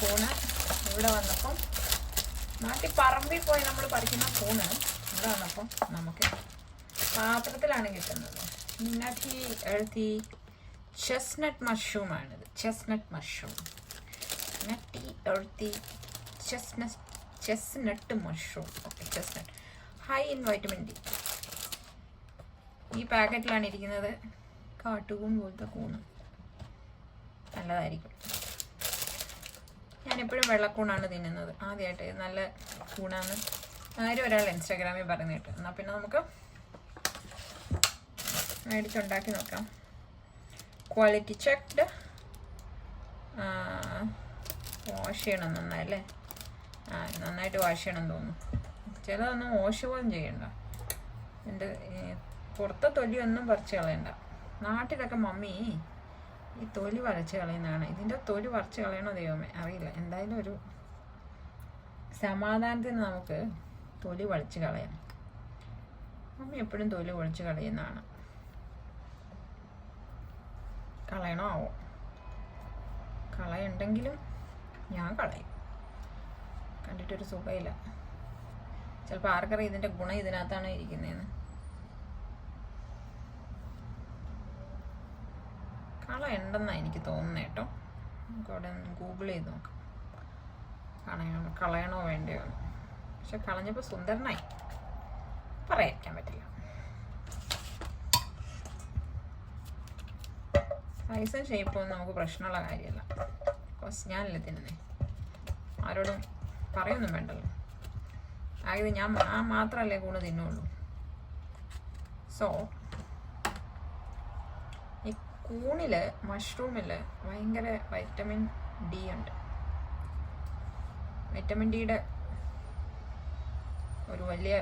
കൂണ് ഇവിടെ വന്നപ്പം നാട്ടിൽ പറമ്പിൽ പോയി നമ്മൾ പറിക്കുന്ന കൂണ് ഇവിടെ വന്നപ്പം നമുക്ക് പാത്രത്തിലാണ് കിട്ടുന്നത്. നട്ടി എഴുത്തി ചെസ്നട്ട് മഷ്റൂമാണിത്. ചെസ്നട്ട് മഷ്റൂം, നട്ടി എഴുത്തി chestnut mushroom. Okay, chestnut high in vitamin D. ഈ പാക്കറ്റിലാണ് ഇരിക്കുന്നത്. കാട്ടുകൂൺ പോലത്തെ കൂണ് നല്ലതായിരിക്കും. ഞാനെപ്പോഴും വെള്ളക്കൂണാണ് തിന്നുന്നത്. ആദ്യമായിട്ട് നല്ല കൂണാന്ന് ഒരാൾ ഇൻസ്റ്റാഗ്രാമിൽ പറഞ്ഞു കേട്ടു. എന്നാൽ പിന്നെ നമുക്ക് മേടിച്ചുണ്ടാക്കി നോക്കാം. Quality checked. വാഷ് ചെയ്യണം നന്നായല്ലേ? നന്നായിട്ട് വാഷ് ചെയ്യണം തോന്നുന്നു. ചിലതൊന്നും വാഷ് പോലും ചെയ്യണ്ട. എൻ്റെ പുറത്തെ തൊലിയൊന്നും പറിച്ച് കളയണ്ട. നാട്ടിലൊക്കെ മമ്മി ഈ തൊലി വരച്ച് കളയുന്നതാണ്. ഇതിൻ്റെ തൊലി പറിച്ച് കളയണോ ദൈവമേ അറിയില്ല. എന്തായാലും ഒരു സമാധാനത്തിന് നമുക്ക് തൊലി വളിച്ച് കളയാം. മമ്മി എപ്പോഴും തൊലി ഒളിച്ച് കളയുന്നതാണ്. കളയണോ ആവോ? കളയുണ്ടെങ്കിലും ഞാൻ കളയും. കണ്ടിട്ടൊരു സുഖമില്ല. ചിലപ്പോൾ ആർക്കറിയാം ഇതിൻ്റെ ഗുണം ഇതിനകത്താണ് ഇരിക്കുന്നതെന്ന്. കളയുണ്ടെന്നാണ് എനിക്ക് തോന്നുന്നത് കേട്ടോ. നമുക്ക് അവിടെ ഗൂഗിൾ ചെയ്ത് നോക്കാം കളയണോ വേണ്ടയോ. പക്ഷെ കളഞ്ഞപ്പോൾ സുന്ദരനായി, പറയാൻ പറ്റില്ല. സൈസും ഷേപ്പൊന്നും നമുക്ക് പ്രശ്നമുള്ള കാര്യമല്ല. ബിക്കോസ് ഞാനല്ലേ തിന്നുന്നേ, ആരോടും പറയൊന്നും വേണ്ടല്ലോ. ആയത് ഞാൻ മാത്രമല്ലേ കൂണ് തിന്നുള്ളൂ. സോ ഈ കൂണിൽ മഷ്റൂമിൽ ഭയങ്കര വൈറ്റമിൻ ഡി ഉണ്ട്. വൈറ്റമിൻ ഡിയുടെ ഒരു വലിയ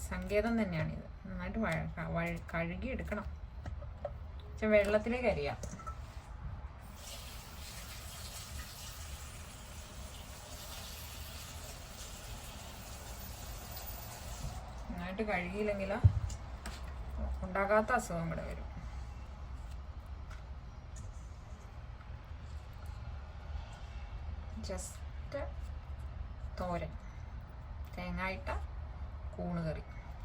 സങ്കേതം തന്നെയാണിത്. നന്നായിട്ട് കഴുകി എടുക്കണം. പക്ഷെ വെള്ളത്തിലേക്ക് അരിയാം. നന്നായിട്ട് കഴുകിയില്ലെങ്കിൽ ഉണ്ടാകാത്ത അസുഖം കൂടെ വരും. ജസ്റ്റ് തോരൻ, തേങ്ങായിട്ട കൂണ് കറി,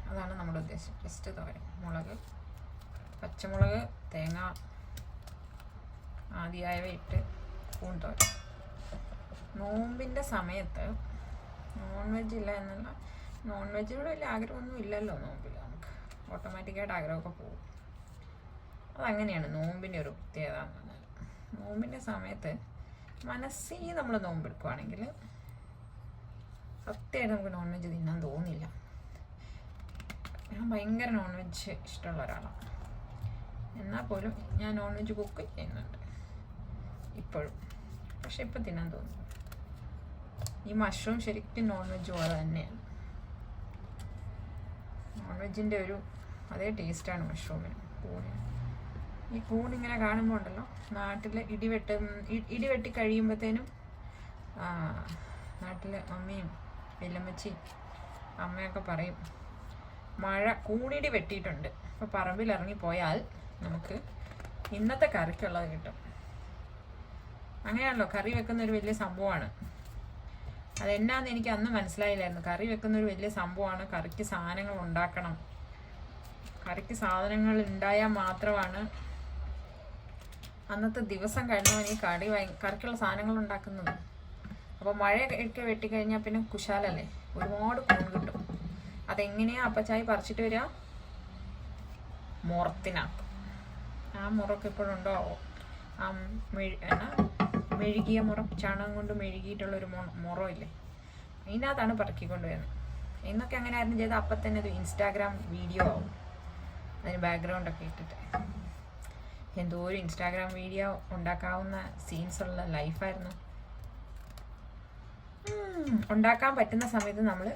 അതാണ് നമ്മുടെ ഉദ്ദേശം. ജസ്റ്റ് തോരൻ, മുളക്, പച്ചമുളക്, തേങ്ങ ആദ്യമായവ ഇട്ട് കൂൺ തോരൻ. നോമ്പിൻ്റെ സമയത്ത് നോൺ വെജ് ഇല്ല എന്നല്ല, നോൺ വെജിനോട് വലിയ ആഗ്രഹമൊന്നും ഇല്ലല്ലോ നോമ്പിൽ. നമുക്ക് ഓട്ടോമാറ്റിക്കായിട്ട് ആഗ്രഹമൊക്കെ പോകും. അതങ്ങനെയാണ് നോമ്പിൻ്റെ ഒരു പ്രത്യേകത എന്ന് പറഞ്ഞാൽ. നോമ്പിൻ്റെ സമയത്ത് മനസ്സിൽ നമ്മൾ നോമ്പെടുക്കുകയാണെങ്കിൽ സത്യമായിട്ട് നമുക്ക് നോൺ വെജ് തിന്നാൻ തോന്നില്ല. ഞാൻ ഭയങ്കര നോൺ വെജ് ഇഷ്ടമുള്ള ഒരാളാണ്. എന്നാൽ പോലും ഞാൻ നോൺ വെജ് കുക്ക് ചെയ്യുന്നുണ്ട് ഇപ്പോഴും. പക്ഷെ ഇപ്പം തിന്നാൻ തോന്നുന്നു. ഈ മഷ്റൂം ശരിക്കും നോൺ വെജ് പോലെ തന്നെയാണ്. നോൺ വെജിൻ്റെ ഒരു അതേ ടേസ്റ്റാണ് മഷ്റൂമിന്, കൂണിന്. ഈ കൂണിങ്ങനെ കാണുമ്പോൾ ഉണ്ടല്ലോ, നാട്ടിൽ ഇടിവെട്ടി കഴിയുമ്പോഴത്തേനും നാട്ടിൽ മമ്മിയും വല്യമ്മച്ചിയും അമ്മയൊക്കെ പറയും, മഴ കൂണിടി വെട്ടിയിട്ടുണ്ട്, അപ്പോൾ പറമ്പിലിറങ്ങിപ്പോയാൽ നമുക്ക് ഇന്നത്തെ കറിക്കുള്ളത് കിട്ടും. അങ്ങനെയാണല്ലോ, കറി വെക്കുന്ന ഒരു വലിയ സംഭവമാണ്. അതെന്നാന്ന് എനിക്ക് അന്ന് മനസ്സിലായില്ലായിരുന്നു. കറി വെക്കുന്ന ഒരു വലിയ സംഭവമാണ്. കറിക്ക് സാധനങ്ങൾ ഉണ്ടാക്കണം. കറിക്ക് സാധനങ്ങൾ ഉണ്ടായാൽ മാത്രമാണ് അന്നത്തെ ദിവസം കഴിഞ്ഞവൻ ഈ കറിക്കുള്ള സാധനങ്ങൾ ഉണ്ടാക്കുന്നത്. അപ്പോൾ മഴയൊക്കെ വെട്ടിക്കഴിഞ്ഞാൽ പിന്നെ കുശാലല്ലേ, ഒരുപാട് കൂൺ കിട്ടും. അതെങ്ങനെയാണ് അപ്പച്ചായി പറിച്ചിട്ട് വരിക? മുറത്തിനകത്ത്. ആ മുറക്ക് ഇപ്പോഴുണ്ടോ? ആ മെഴുകിയ മുറം, ചാണകം കൊണ്ട് മെഴുകിയിട്ടുള്ളൊരു മുറം ഇല്ലേ, അതിനകത്താണ് പറക്കിക്കൊണ്ട് വരുന്നത്. ഇന്നൊക്കെ അങ്ങനെ ആയിരുന്നു ചെയ്താൽ അപ്പം തന്നെ ഒരു ഇൻസ്റ്റാഗ്രാം വീഡിയോ ആവും, അതിന് ബാക്ക്ഗ്രൗണ്ടൊക്കെ ഇട്ടിട്ട്. എന്തോ ഒരു ഇൻസ്റ്റാഗ്രാം വീഡിയോ ഉണ്ടാക്കാവുന്ന സീൻസുള്ള ലൈഫായിരുന്നു. ഉണ്ടാക്കാൻ പറ്റുന്ന സമയത്ത് നമ്മൾ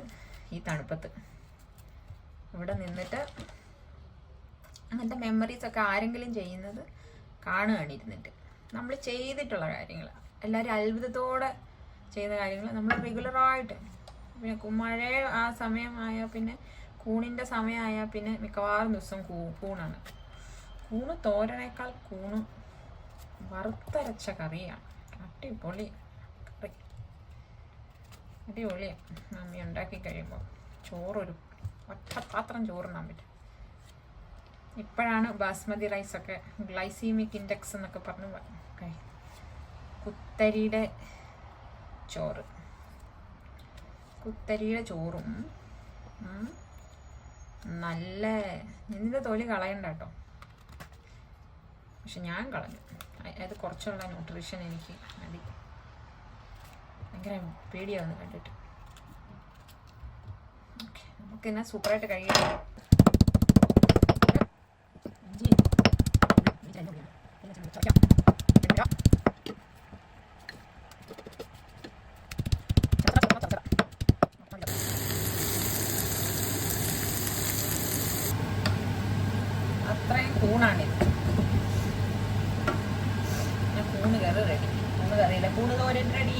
ഈ തണുപ്പത്ത് ഇവിടെ നിന്നിട്ട് അങ്ങനത്തെ മെമ്മറീസൊക്കെ ആരെങ്കിലും ചെയ്യുന്നത് കാണുകയാണ് ഇരുന്നിട്ട്. നമ്മൾ ചെയ്തിട്ടുള്ള കാര്യങ്ങൾ, എല്ലാവരും അത്ഭുതത്തോടെ ചെയ്യുന്ന കാര്യങ്ങൾ നമ്മൾ റെഗുലറായിട്ട്. പിന്നെ മഴ ആ സമയമായാൽ പിന്നെ കൂണിൻ്റെ സമയമായാൽ പിന്നെ മിക്കവാറും ദിവസം കൂണാണ്. കൂണ് തോരനേക്കാൾ കൂണ് വറുത്തരച്ച കറിയാണ്. അടിപൊളി കറി, അടിപൊളിയാണ്. മമ്മി ഉണ്ടാക്കി കഴിയുമ്പോൾ ചോറൊരു ഒറ്റ പാത്രം ചോറിനാൻ പറ്റും. ഇപ്പോഴാണ് ബാസ്മതി റൈസൊക്കെ ഗ്ലൈസീമിക് ഇൻഡെക്സ് എന്നൊക്കെ പറഞ്ഞ് ഓക്കെ. കുത്തരിയുടെ ചോറും നല്ല, നിന്റെ തൊലി കളയണ്ട കേട്ടോ, പക്ഷെ ഞാൻ കളഞ്ഞു. അത് കുറച്ചുള്ള ന്യൂട്രീഷൻ എനിക്ക് മതി. ഭയങ്കര പേടിയാവുന്നു കണ്ടിട്ട്. ഓക്കെ, നമുക്കിന്നെ സൂപ്പറായിട്ട് കഴിയാം. അത്രയും കൂണാണിത്. കൂണ് കറി റെഡി. കൂണ് കറിയില്ല, കൂണ് തോരൻ റെഡി.